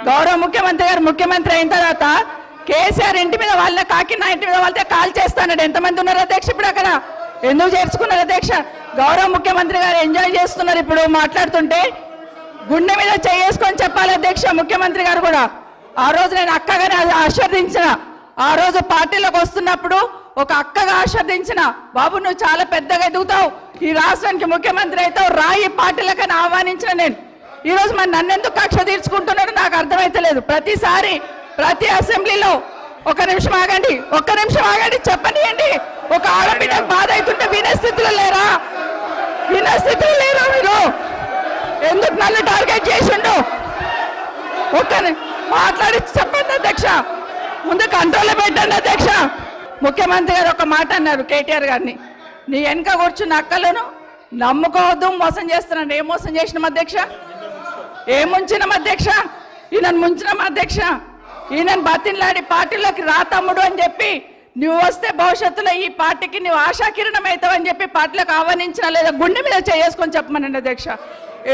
గౌరవ ముఖ్యమంత్రి గారు ముఖ్యమంత్రి అయిన తర్వాత కేసీఆర్ ఇంటి మీద వాళ్ళ కాకినా ఇంటి మీద వాళ్ళతో కాల్ చేస్తాడు. ఎంతమంది ఉన్నారు అధ్యక్ష ఇప్పుడు అక్కడ? ఎందుకు చేర్చుకున్నారు అధ్యక్ష? గౌరవ ముఖ్యమంత్రి గారు ఎంజాయ్ చేస్తున్నారు ఇప్పుడు మాట్లాడుతుంటే. గుండె మీద చేసుకొని చెప్పాలి అధ్యక్ష ముఖ్యమంత్రి గారు కూడా. ఆ రోజు నేను అక్కగానే ఆశీర్వదించిన, ఆ రోజు పార్టీలోకి వస్తున్నప్పుడు ఒక అక్కగా ఆశీర్వదించిన, బాబు నువ్వు చాలా పెద్దగా ఎదుగుతావు, ఈ రాష్ట్రానికి ముఖ్యమంత్రి అవుతావు, రాయి పార్టీలకని ఆహ్వానించిన నేను. ఈరోజు మరి నన్నెందుకు కక్ష తీర్చుకుంటున్నాడు నాకు అర్థమైతలేదు. ప్రతిసారి ప్రతి అసెంబ్లీలో ఒక్క నిమిషం ఆగండి చెప్పనియండి. ఒక ఆడబిడ్డకు బాధ అవుతుంటే వినే స్థితిలో లేరా? మీరు ఎందుకు నన్ను టార్గెట్ చేసిండు? మాట్లాడి చెప్పండి అధ్యక్ష, ముందు కంట్రోల్లో పెట్టండి అధ్యక్ష. ముఖ్యమంత్రి గారు ఒక మాట అన్నారు కేటీఆర్ గారిని, నీ వెనక కూర్చున్న అక్కలను నమ్ముకోవద్దు, మోసం చేస్తున్నాను. ఏం మోసం చేసినాం అధ్యక్ష? ఏం ముంచినాం అధ్యక్ష? ఈయనను ముంచినాం అధ్యక్ష. ఈయనను బతిన్లాడి పార్టీలోకి రా తమ్ముడు అని చెప్పి, నువ్వు వస్తే భవిష్యత్తులో ఈ పార్టీకి నువ్వు ఆశాకిరణం అవుతావు అని చెప్పి పార్టీలోకి ఆహ్వానించినా లేదా గుండె మీద చేసుకొని చెప్పమనండి అధ్యక్ష.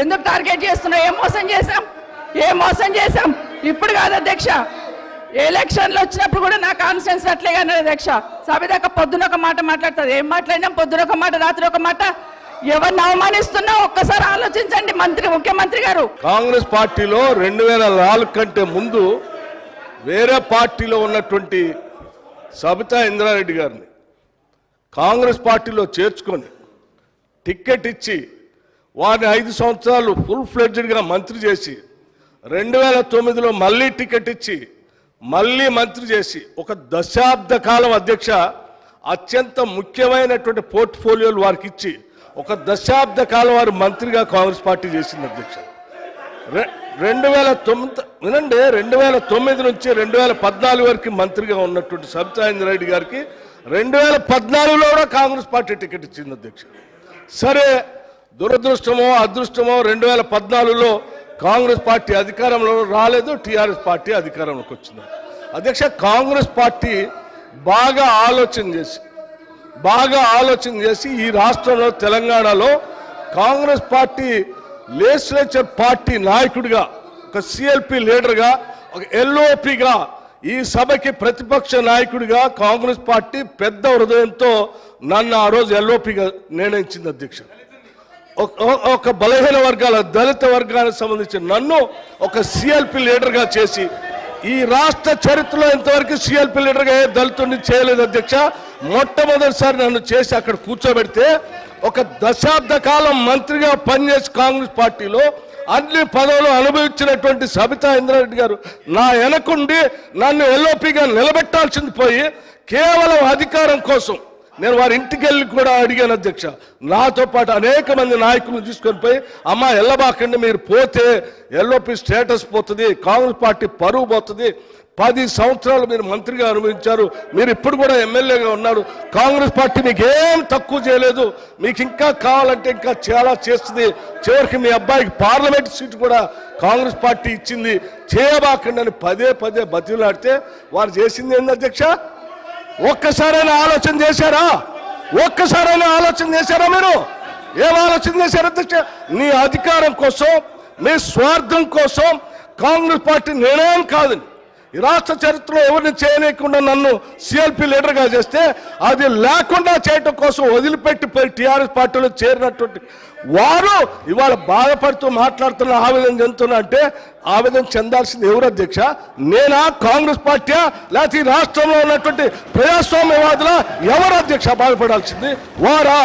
ఎందుకు టార్గెట్ చేస్తున్నావు? ఏం మోసం చేశాం? ఇప్పుడు కాదు అధ్యక్ష, ఎలక్షన్లు వచ్చినప్పుడు కూడా నా కాన్ఫిడెన్స్ అట్లే అన్నారు అధ్యక్ష. సభ దాకా పొద్దున ఒక మాట మాట్లాడుతుంది. ఏం మాట్లాడినాం? పొద్దున ఒక మాట, రాత్రి ఒక మాట. ఎవరిని అవమానిస్తున్నా ఒక్కసారి ఆలోచించండి ముఖ్యమంత్రి గారు. కాంగ్రెస్ పార్టీలో 2004 కంటే ముందు వేరే పార్టీలో ఉన్నటువంటి సబితా ఇంద్రారెడ్డి గారిని కాంగ్రెస్ పార్టీలో చేర్చుకొని టికెట్ ఇచ్చి వారిని 5 సంవత్సరాలు ఫుల్ ఫ్లెడ్జ్డ్గా మంత్రి చేసి 2009లో మళ్ళీ టికెట్ ఇచ్చి మళ్ళీ మంత్రి చేసి ఒక దశాబ్ద కాలం అధ్యక్ష అత్యంత ముఖ్యమైనటువంటి పోర్ట్ఫోలియోలు వారికి ఇచ్చి ఒక దశాబ్ద కాలం వారు మంత్రిగా కాంగ్రెస్ పార్టీ చేసింది అధ్యక్ష. 2009 నుంచి 2014 వరకు మంత్రిగా ఉన్నటువంటి సబితా ఇంద్రారెడ్డి గారికి 2014లో కూడా కాంగ్రెస్ పార్టీ టికెట్ ఇచ్చింది అధ్యక్ష. సరే దురదృష్టమో అదృష్టమో 2014లో కాంగ్రెస్ పార్టీ అధికారంలో రాలేదు, టీఆర్ఎస్ పార్టీ అధికారంలోకి వచ్చింది అధ్యక్ష. కాంగ్రెస్ పార్టీ బాగా ఆలోచన చేసి ఈ రాష్ట్రంలో తెలంగాణలో కాంగ్రెస్ పార్టీ లెజిస్లేచర్ పార్టీ నాయకుడిగా, ఒక సిఎల్పి లీడర్గా, ఒక ఎల్ఓపిగా, ఈ సభకి ప్రతిపక్ష నాయకుడిగా కాంగ్రెస్ పార్టీ పెద్ద హృదయంతో నన్ను ఆ రోజు ఎల్ఓపిగా నిర్ణయించింది అధ్యక్ష. ఒక బలహీన వర్గాల దళిత వర్గానికి సంబంధించిన నన్ను ఒక సిఎల్పి లీడర్గా చేసి, ఈ రాష్ట్ర చరిత్రలో ఇంతవరకు సిఎల్పి లీడర్గా ఏ దళితుడిని చేయలేదు అధ్యక్ష. మొట్టమొదటిసారి నన్ను చేసి అక్కడ కూర్చోబెడితే ఒక దశాబ్ద కాలం మంత్రిగా పనిచేసి కాంగ్రెస్ పార్టీలో అన్ని పదవులు అనుభవించినటువంటి సబితా ఇంద్రారెడ్డి గారు నా వెనకుండి నన్ను ఎల్ఓపిగా నిలబెట్టాల్సింది పోయి కేవలం అధికారం కోసం నేను వారి ఇంటికి వెళ్ళి కూడా అడిగాను అధ్యక్ష. నాతో పాటు అనేక మంది నాయకులను తీసుకొని పోయి, అమ్మ ఎల్లబాకండి, మీరు పోతే ఎల్ఓపి స్టేటస్ పోతుంది, కాంగ్రెస్ పార్టీ పరువు పోతుంది, 10 సంవత్సరాలు మీరు మంత్రిగా అనుభవించారు, మీరు ఇప్పుడు కూడా ఎమ్మెల్యేగా ఉన్నారు, కాంగ్రెస్ పార్టీ మీకు ఏం తక్కువ చేయలేదు, మీకు ఇంకా కావాలంటే ఇంకా చాలా చేస్తుంది, చివరికి మీ అబ్బాయికి పార్లమెంట్ సీటు కూడా కాంగ్రెస్ పార్టీ ఇచ్చింది, చేయబాకండి అని పదే బతిలాడితే వారు చేసింది ఏంది అధ్యక్ష? ఒక్కసారైనా ఆలోచన చేశారా? మీరు ఏం ఆలోచన చేశారు అధ్యక్ష? నీ అధికారం కోసం, మీ స్వార్థం కోసం కాంగ్రెస్ పార్టీ నిర్ణయం కాదని ఈ రాష్ట్ర చరిత్రలో ఎవరిని చేయలేకుండా నన్ను సిఎల్పి లీడర్గా చేస్తే అది లేకుండా చేయటం కోసం వదిలిపెట్టి టీఆర్ఎస్ పార్టీలో చేరినటువంటి వారు ఇవాళ బాధపడుతూ మాట్లాడుతున్న ఆవేదన చెందుతున్నా అంటే ఆవేదన చెందాల్సింది ఎవరు అధ్యక్ష? నేనా, కాంగ్రెస్ పార్టీయా, లేకపోతే ఈ రాష్ట్రంలో ఉన్నటువంటి ప్రజాస్వామ్యవాదుల ఎవరు అధ్యక్ష బాధపడాల్సింది? వారా?